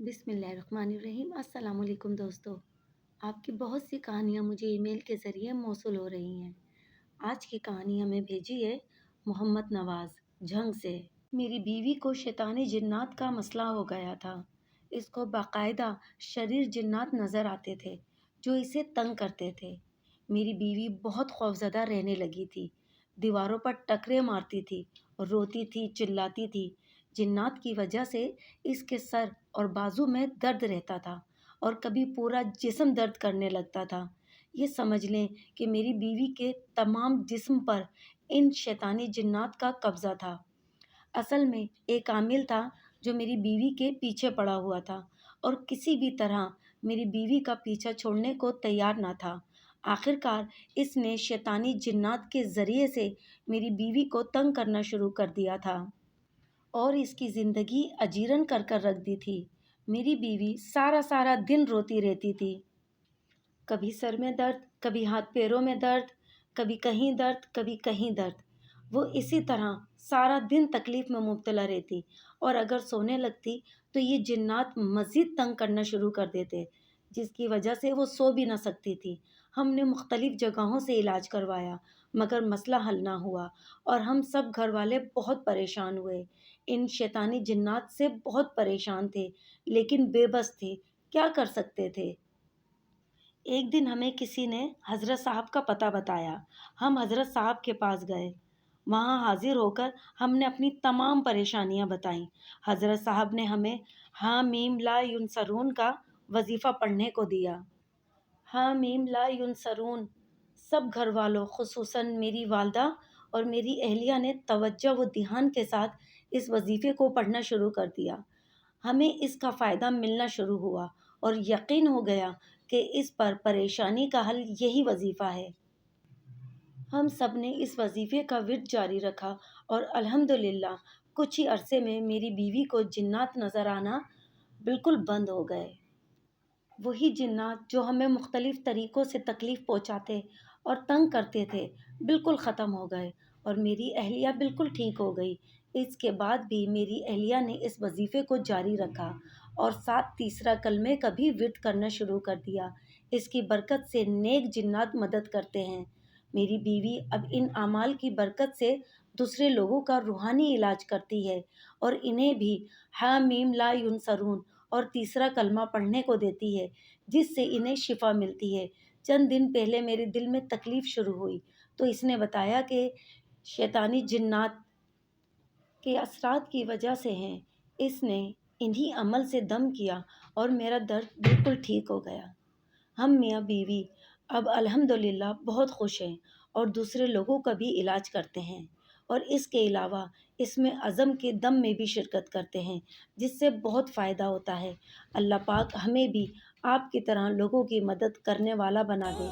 बिस्मिल्लाहिर्रहमानिर्रहीम। अस्सलाम वालेकुम दोस्तों। आपकी बहुत सी कहानियाँ मुझे ईमेल के ज़रिए मौसूल हो रही हैं। आज की कहानी हमें भेजी है मोहम्मद नवाज़ झंग से। मेरी बीवी को शैतानी जिन्नात का मसला हो गया था। इसको बाकायदा शरीर जिन्नात नज़र आते थे जो इसे तंग करते थे। मेरी बीवी बहुत खौफज़दा रहने लगी थी। दीवारों पर टकरे मारती थी, रोती थी, चिल्लाती थी। जिन्नात की वजह से इसके सर और बाजू में दर्द रहता था और कभी पूरा जिस्म दर्द करने लगता था। ये समझ लें कि मेरी बीवी के तमाम जिस्म पर इन शैतानी जिन्नात का कब्ज़ा था। असल में एक आमिल था जो मेरी बीवी के पीछे पड़ा हुआ था और किसी भी तरह मेरी बीवी का पीछा छोड़ने को तैयार ना था। आखिरकार इसने शैतानी जिन्नात के ज़रिए से मेरी बीवी को तंग करना शुरू कर दिया था और इसकी ज़िंदगी अजीरन कर कर रख दी थी। मेरी बीवी सारा सारा दिन रोती रहती थी। कभी सर में दर्द, कभी हाथ पैरों में दर्द, कभी कहीं दर्द, कभी कहीं दर्द। वो इसी तरह सारा दिन तकलीफ़ में मुब्तला रहती और अगर सोने लगती तो ये जिन्नात मज़ीद तंग करना शुरू कर देते, जिसकी वजह से वो सो भी ना सकती थी। हमने मुख्तलिफ़ जगहों से इलाज करवाया मगर मसला हल ना हुआ और हम सब घर वाले बहुत परेशान हुए। इन शैतानी जिन्नात से बहुत परेशान थे लेकिन बेबस थे, क्या कर सकते थे। एक दिन हमें किसी ने हज़रत साहब का पता बताया। हम हज़रत साहब के पास गए। वहाँ हाजिर होकर हमने अपनी तमाम परेशानियाँ बताईं। हज़रत साहब ने हमें हाँ मीम ला युनसरून का वजीफ़ा पढ़ने को दिया। हाँ मीम ला युनसरून। सब घर वालों खुसूसन मेरी वालदा और मेरी अहलिया ने तवज्जो व ध्यान के साथ इस वजीफ़े को पढ़ना शुरू कर दिया। हमें इसका फ़ायदा मिलना शुरू हुआ और यकीन हो गया कि इस पर परेशानी का हल यही वजीफ़ा है। हम सब ने इस वजीफ़े का विर्द जारी रखा और अल्हम्दुलिल्लाह कुछ ही अरसे में मेरी बीवी को जिन्नात नज़र आना बिल्कुल बंद हो गए। वही जिन्नात जो हमें मुख्तलिफ़ तरीक़ों से तकलीफ़ पहुँचाते और तंग करते थे, बिल्कुल ख़त्म हो गए और मेरी अहलिया बिल्कुल ठीक हो गई। इसके बाद भी मेरी अहलिया ने इस वजीफ़े को जारी रखा और साथ तीसरा कलमे का भी विर्द करना शुरू कर दिया। इसकी बरकत से नेक जिन्नात मदद करते हैं। मेरी बीवी अब इन अमाल की बरकत से दूसरे लोगों का रूहानी इलाज करती है और इन्हें भी हा मीम ला युनसरून और तीसरा कलमा पढ़ने को देती है, जिससे इन्हें शिफा मिलती है। चंद दिन पहले मेरे दिल में तकलीफ़ शुरू हुई तो इसने बताया कि शैतानी जिन्नात के असरात की वजह से हैं। इसने इन्हीं अमल से दम किया और मेरा दर्द बिल्कुल ठीक हो गया। हम मियाँ बीवी अब अल्हम्दुलिल्लाह बहुत खुश हैं और दूसरे लोगों का भी इलाज करते हैं और इसके अलावा इसमें अज़म के दम में भी शिरकत करते हैं, जिससे बहुत फ़ायदा होता है। अल्लाह पाक हमें भी आपकी तरह लोगों की मदद करने वाला बना दे।